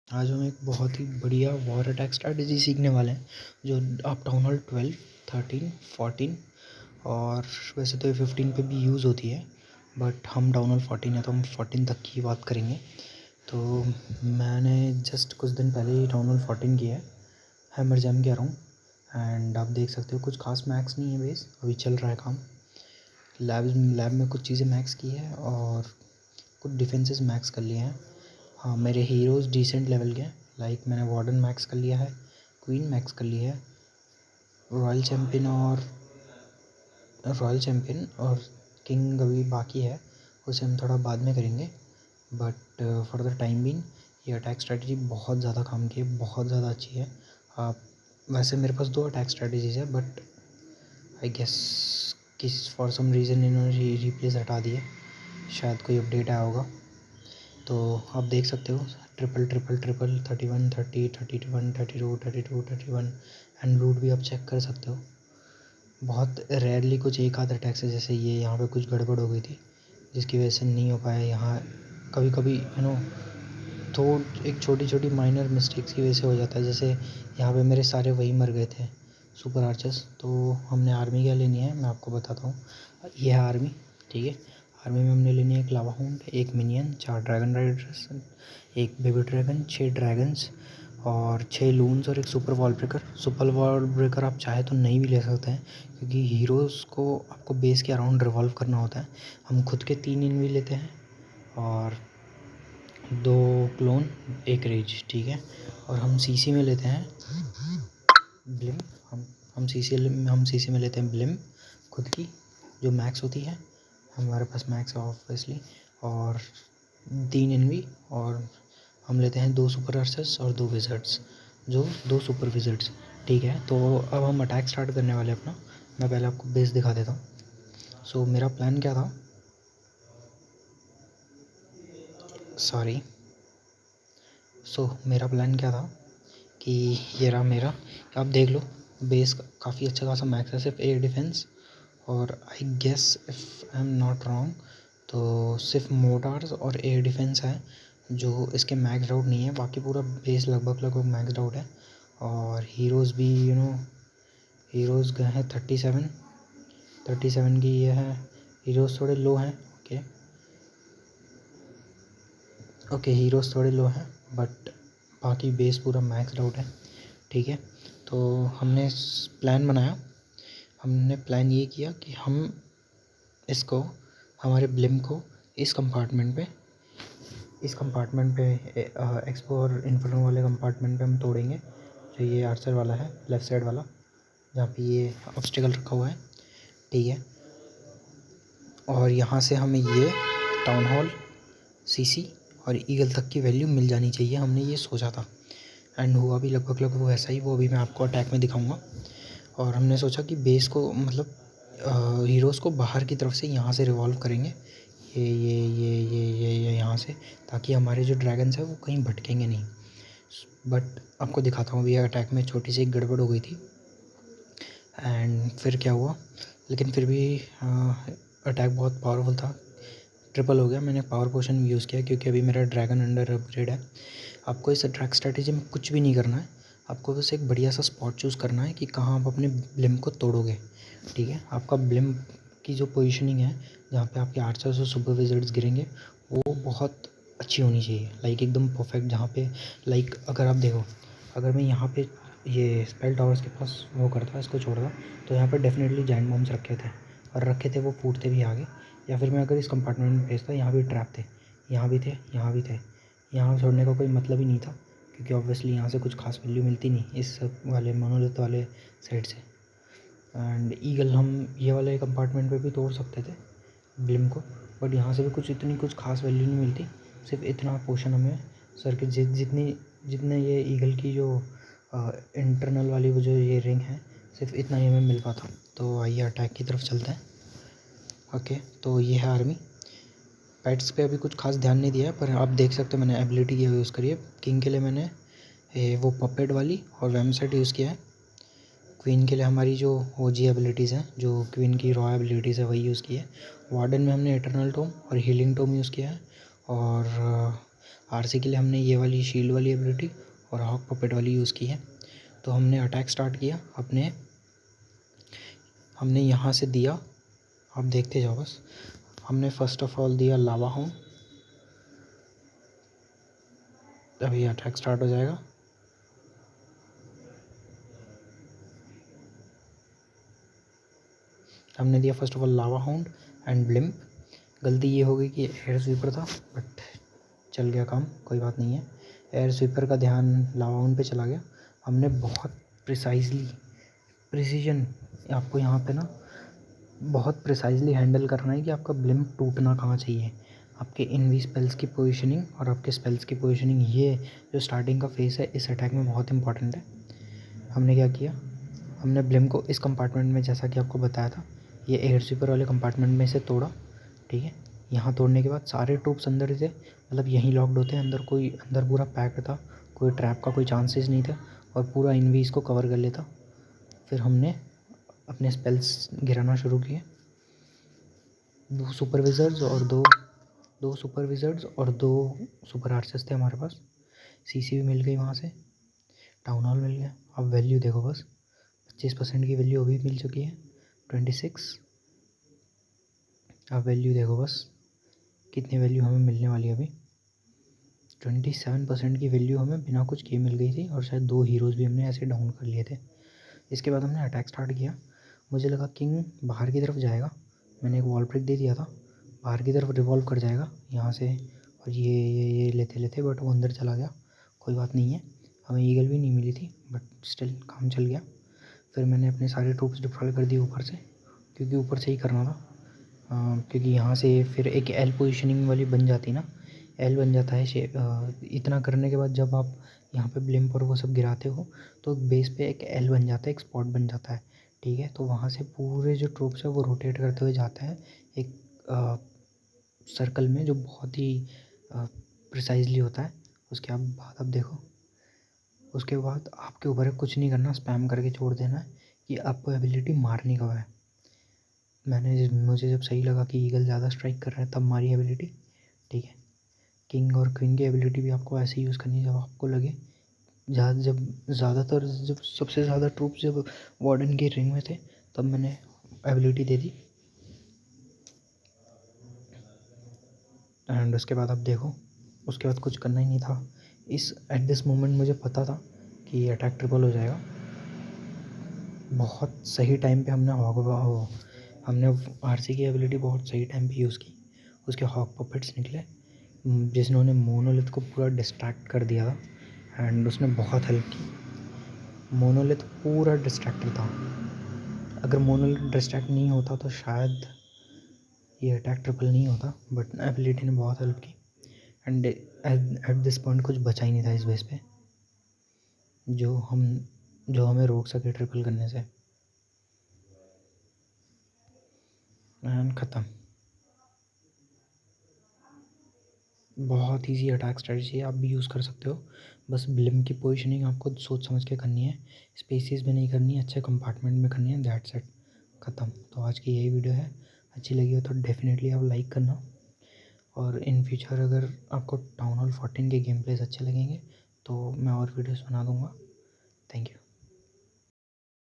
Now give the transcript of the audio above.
आज हम एक बहुत ही बढ़िया वॉर अटैक स्ट्रैटेजी सीखने वाले हैं जो आप टाउन हॉल 12, 13, 14 और वैसे तो ये 15 पे भी यूज़ होती है, बट हम टाउन हॉल 14 है तो हम 14 तक की बात करेंगे। तो मैंने जस्ट कुछ दिन पहले ही टाउन हॉल 14 किया है, हैमर जैम कह रहा हूँ। एंड आप देख सकते हो कुछ खास मैक्स नहीं है, बेस अभी चल रहा है काम। लैब में कुछ चीज़ें मैक्स की है और कुछ डिफेंसेस मैक्स कर लिए हैं। हाँ, मेरे हीरोज़ डिसेंट लेवल के हैं। लाइक मैंने वार्डन मैक्स कर लिया है, क्वीन मैक्स कर लिया है, रॉयल चैम्पियन और किंग अभी बाकी है, उसे हम थोड़ा बाद में करेंगे। But for the time being ये अटैक स्ट्रेटजी बहुत ज़्यादा काम की है, बहुत ज़्यादा अच्छी है। आप वैसे मेरे पास 2 अटैक स्ट्रेटजीज़ है, बट आई गेस किस फॉर सम रीज़न इन्होंने रिप्लेस हटा दिए, शायद कोई अपडेट आया होगा। तो आप देख सकते हो triple triple triple 31, 30, 31, 32, 32, 31 and route भी आप चेक कर सकते हो। बहुत रेयरली कुछ एक आध अटैक्स है, जैसे ये यहाँ पे कुछ गड़बड़ हो गई थी जिसकी वजह से नहीं हो पाया। यहाँ कभी कभी तो एक छोटी छोटी माइनर मिस्टेक्स की वजह से हो जाता है। जैसे यहाँ पे मेरे सारे वही मर गए थे सुपर आर्चर्स। तो हमने आर्मी क्या लेनी है मैं आपको बताता हूँ। ये है आर्मी, ठीक है। आर्मी में हमने लेनी है एक लावा हाउंड, एक मिनियन, 4 ड्रैगन राइडर्स, एक बेबी ड्रैगन, 6 ड्रैगन्स और 6 लून्स और एक सुपर वॉल ब्रेकर आप चाहे तो नहीं भी ले सकते हैं, क्योंकि हीरोज़ को आपको बेस के अराउंड रिवॉल्व करना होता है। हम खुद के 3 इनवी लेते हैं और 2 क्लोन, 1 रेज, ठीक है। और हम सीसी में लेते हैं ब्लिम। हम सीसी में लेते हैं ब्लिम खुद की, जो मैक्स होती है। हमारे पास मैक्स है ऑब्वियसली। और 3 एनवी और हम लेते हैं 2 सुपर आर्चर्स और 2 विज़र्ड्स, जो 2 सुपर विज़र्ड्स, ठीक है। तो अब हम अटैक स्टार्ट करने वाले हैं अपना। मैं पहले आपको बेस दिखा देता हूँ। सो मेरा प्लान क्या था, मेरा प्लान क्या था कि ये रहा मेरा, आप देख लो बेस काफ़ी अच्छा खासा मैक्स है, सिर्फ एयर डिफेंस और I guess if I am not wrong तो सिर्फ मोटार्स और एयर डिफेंस है जो इसके मैक्स आउट नहीं है। बाकी पूरा बेस लगभग मैक्स आउट है। और हीरोज़ भी हीरोज़ गए हैं 37 की ये है। हीरोज़ थोड़े लो हैं, ओके हीरोज़ थोड़े लो हैं, बट बाकी बेस पूरा मैक्स आउट है, ठीक है। तो हमने प्लान बनाया, हमने प्लान ये किया कि हम इसको, हमारे ब्लिम को इस कंपार्टमेंट पे एक्सपो और इन्फर्नो वाले कंपार्टमेंट पे हम तोड़ेंगे, जो ये आर्चर वाला है लेफ़्ट साइड वाला, जहाँ पे ये ऑब्स्टिकल रखा हुआ है, ठीक है। और यहाँ से हमें ये टाउन हॉल, सीसी और ईगल तक की वैल्यू मिल जानी चाहिए, हमने ये सोचा था। एंड हुआ भी लगभग वैसा ही, वो अभी मैं आपको अटैक में दिखाऊंगा। और हमने सोचा कि बेस को मतलब हीरोज़ को बाहर की तरफ से यहाँ से रिवॉल्व करेंगे, ये यहाँ से, ताकि हमारे जो ड्रैगन्स हैं वो कहीं भटकेंगे नहीं। बट आपको दिखाता हूँ, अभी अटैक में छोटी सी एक गड़बड़ हो गई थी एंड फिर क्या हुआ, लेकिन फिर भी अटैक बहुत पावरफुल था, ट्रिपल हो गया। मैंने पावर पोशन भी यूज़ किया क्योंकि अभी मेरा ड्रैगन अंडर अपग्रेड है। आपको इस अटैक स्ट्रैटेजी में कुछ भी नहीं करना है, आपको बस एक बढ़िया सा स्पॉट चूज़ करना है कि कहाँ आप अपने ब्लिम को तोड़ोगे, ठीक है। आपका ब्लिम की जो पोजीशनिंग है, जहाँ पे आपके आर्चर्स और सुपर विज़र्ड्स गिरेंगे, वो बहुत अच्छी होनी चाहिए, लाइक एकदम परफेक्ट। जहाँ पे लाइक अगर आप देखो, अगर मैं यहाँ पे ये स्पेल टावर्स के पास वो करता, इसको छोड़ता, तो यहाँ पर डेफिनेटली जाइंट बॉम्ब्स रखे थे, वो फूटते भी आगे। या फिर मैं अगर इस कंपार्टमेंट में भेजता, यहाँ भी ट्रैप थे, यहाँ भी थे, यहाँ छोड़ने का कोई मतलब ही नहीं था, क्योंकि ऑब्वियसली यहाँ से कुछ खास वैल्यू मिलती नहीं इस वाले मोनोलिथ वाले साइड से। एंड ईगल हम ये वाले कंपार्टमेंट पे भी तोड़ सकते थे ब्लिम को, बट यहाँ से भी कुछ खास वैल्यू नहीं मिलती। सिर्फ इतना पोर्शन हमें सर के जितने ये ईगल की जो इंटरनल वाली वो जो ये रिंग है, सिर्फ इतना ही हमें मिल पाता। तो आइए अटैक की तरफ चलते हैं। ओके, तो ये है आर्मी। पेट्स पे अभी कुछ खास ध्यान नहीं दिया है, पर आप देख सकते हो मैंने एबिलिटी यूज़ करी है। किंग के लिए मैंने वो पपेट वाली और वेमसेट यूज़ किया है। क्वीन के लिए हमारी जो ओजी एबिलिटीज़ हैं, जो क्वीन की रॉ एबिलिटीज़ है, वही यूज़ की है। वार्डन में हमने इटर्नल टोम और हीलिंग टोम यूज़ किया है। और आरसी के लिए हमने ये वाली शील्ड वाली एबिलिटी और हॉक पपेट वाली यूज़ की है। तो हमने अटैक स्टार्ट किया, हमने यहाँ से दिया, आप देखते जाओ बस। हमने फर्स्ट ऑफ ऑल दिया लावा होम, अभी अटैक स्टार्ट हो जाएगा। हमने दिया first of all lava hound and blimp. गलती ये हो गई कि एयर स्वीपर था, बट चल गया काम, कोई बात नहीं है। एयर स्वीपर का ध्यान लावा हाउंड पे चला गया। हमने बहुत प्रिसीजन आपको यहाँ पे ना बहुत प्रिसाइजली हैंडल करना है कि आपका ब्लिम्प टूटना कहाँ चाहिए। आपके इनवी स्पेल्स की पोजीशनिंग और आपके स्पेल्स की पोजीशनिंग, ये जो स्टार्टिंग का फेस है इस अटैक में बहुत इंपॉर्टेंट है। हमने क्या किया, हमने ब्लिम्प को इस कंपार्टमेंट में, जैसा कि आपको बताया था, ये एयर स्वीपर वाले कंपार्टमेंट में से तोड़ा, ठीक है। यहाँ तोड़ने के बाद सारे ट्रूप्स अंदर थे, मतलब यहीं लॉक्ड होते हैं, अंदर पूरा पैक था, कोई ट्रैप का कोई चांसेस नहीं था और पूरा इनवी इसको कवर कर लेता। फिर हमने अपने स्पेल्स गिराना शुरू किए। दो सुपरविजर्स और दो सुपर आर्चर्स थे हमारे पास। सीसी भी मिल गई वहाँ से, टाउन हॉल मिल गया। अब वैल्यू देखो बस, 25% की वैल्यू अभी मिल चुकी है, 26। अब वैल्यू देखो बस, कितनी वैल्यू हमें मिलने वाली है अभी। 27% की वैल्यू हमें बिना कुछ किए मिल गई थी और शायद 2 हीरोज़ भी हमने ऐसे डाउन कर लिए थे। इसके बाद हमने अटैक स्टार्ट किया। मुझे लगा किंग बाहर की तरफ जाएगा, मैंने एक वॉल ब्रेक दे दिया था, बाहर की तरफ रिवॉल्व कर जाएगा यहाँ से, और ये लेते लेते बट वो अंदर चला गया। कोई बात नहीं है, हमें ईगल भी नहीं मिली थी, बट स्टिल काम चल गया। फिर मैंने अपने सारे ट्रूप्स डिप्लॉय कर दिए ऊपर से, क्योंकि ऊपर से ही करना था। क्योंकि यहाँ से फिर एक एल पोजीशनिंग वाली बन जाती ना, एल बन जाता है इतना करने के बाद जब आप यहाँ पे ब्लिम्प और वो सब गिराते हो तो बेस पे एक एल बन जाता है, एक स्पॉट बन जाता है, ठीक है। तो वहाँ से पूरे जो ट्रूप्स है वो रोटेट करते हुए जाते हैं एक सर्कल में, जो बहुत ही प्रिसाइजली होता है। उसके बाद अब देखो, उसके बाद आपके ऊपर है कुछ नहीं करना, स्पैम करके छोड़ देना है कि आपको एबिलिटी मारनी कब है। मुझे जब सही लगा कि ईगल ज़्यादा स्ट्राइक कर रहा है तब मारी एबिलिटी, ठीक है। किंग और क्वीन की एबिलिटी भी आपको ऐसे यूज़ करनी है जब आपको लगे, जब सबसे ज़्यादा ट्रूप्स जब वार्डन के रिंग में थे तब मैंने एबिलिटी दे दी। एंड उसके बाद आप देखो, उसके बाद कुछ करना ही नहीं था। एट दिस मोमेंट मुझे पता था कि ये अटैक ट्रिपल हो जाएगा। बहुत सही टाइम पे हमने आरसी की एबिलिटी बहुत सही टाइम पे यूज़ की। उसके हॉक पपेट्स निकले जिन्होंने मोनोलिथ को पूरा डिस्ट्रैक्ट कर दिया था, एंड उसने बहुत हेल्प की। मोनोलिथ पूरा डिस्ट्रैक्टर था, अगर मोनोलिथ डिस्ट्रैक्ट नहीं होता तो शायद ये अटैक ट्रिपल नहीं होता, बट एबिलिटी ने बहुत हेल्प की। एंड एट दिस पॉइंट कुछ बचा ही नहीं था इस बेस पे जो हमें रोक सके ट्रिपल करने से। एंड ख़त्म। बहुत इजी अटैक स्ट्रेटजी है, आप भी यूज़ कर सकते हो। बस ब्लिम्प की पोजीशनिंग आपको सोच समझ के करनी है, स्पेसेस में नहीं करनी है, अच्छे कंपार्टमेंट में करनी है, दैट्स इट, ख़त्म। तो आज की यही वीडियो है, अच्छी लगी हो तो डेफिनेटली आप लाइक करना। और इन फ्यूचर अगर आपको टाउन हॉल 14 के गेम प्लेस अच्छे लगेंगे तो मैं और वीडियोस बना दूँगा। Thank you.